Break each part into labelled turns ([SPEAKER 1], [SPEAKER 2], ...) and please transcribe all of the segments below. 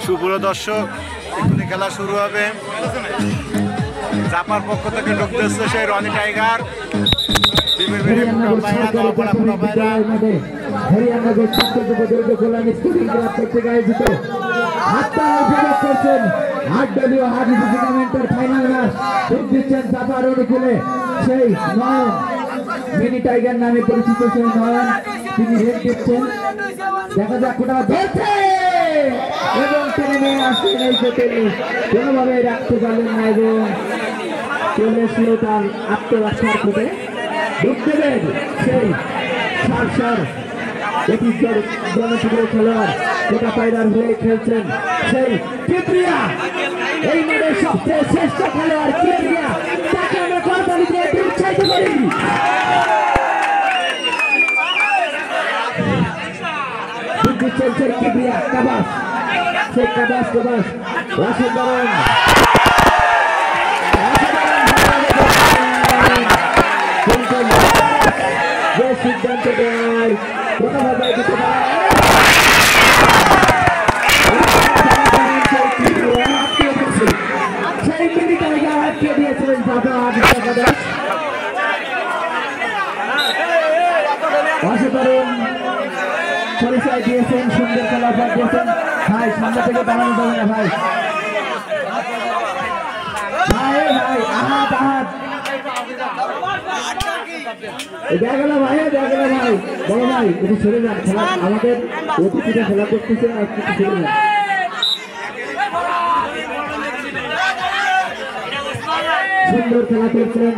[SPEAKER 1] সুপ্রিয় দর্শক, এখানে খেলা শুরু হবে। জাপার পক্ষ থেকে ঢুকতেছে সেই রনি টাইগার।
[SPEAKER 2] মিনি টাইগার নামে পরিচিত সেই নয়ন, তিনি রেড দিচ্ছেন। দেখা যাক কোটা ধরছে এবং টেনে নিয়ে আসছেন এই হোটেলে, কোনোভাবে রাখতে পারলেন না এবং চলে এসলো তার আত্মরক্ষার খুঁটে। ঢুকতে দেন সেই সার এটি জনপ্রিয় খেলোয়াড়, কোটা পায়রার হয়ে খেলছেন সেই কিপ্রিয়া, এই মাঠের সবচেয়ে শ্রেষ্ঠ খেলোয়াড় কিপ্রিয়া, তাকে আমরা করতালি দিয়ে উৎসাহিত করি। চলছে কিপ্রিয়া, কাবাস, সেই কাবাস অসাধারণ যে সিদ্ধান্ত দেয় কোনোভাবে দিতে পারে সেই মিনি টাইগার আটকে দিয়েছিলেন অসাধারণ পরিচয় দিয়েছেন, সুন্দর খেলা দিয়েছেন। ভাই সামনে থেকে দাঁড়ানো যাবে না ভাই, আহাত দেখা গেল ভাই, বড় ভাই একটু ছেড়ে যান, খেলা আমাদের অতিথিরা খেলা করতেছে, একটু ছেড়ে যান। সুন্দর খেলা করছেন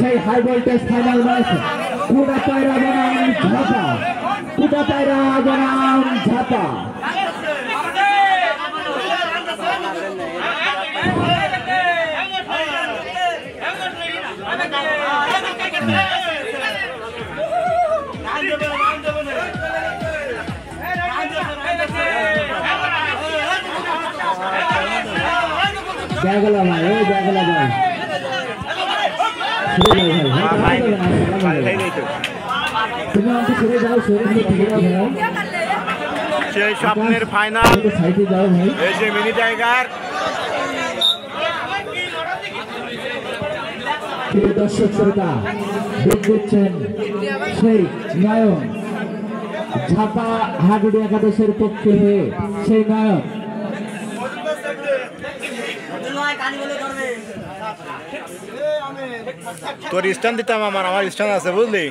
[SPEAKER 2] সেই হাই ভোল্টেজ ফাইনাল ম্যাচ কুটা পায়রা বনাম ঝাপা, কুটা পায়রা বনাম ঝাপা। জায়গা ভাই, ওই জায়গা ভাই,
[SPEAKER 1] সেই স্বপ্নের ফাইনাল এই যে মিনি টাইগার।
[SPEAKER 2] দর্শক শ্রোতা দেখছেন সেই নয়ন, ঝাপা হাডুডি একাদশের পক্ষে হয়ে সেই নয়ন।
[SPEAKER 1] তোর স্ট্যান্ড দিতাম, আমার স্ট্যান্ড আছে বুঝলি।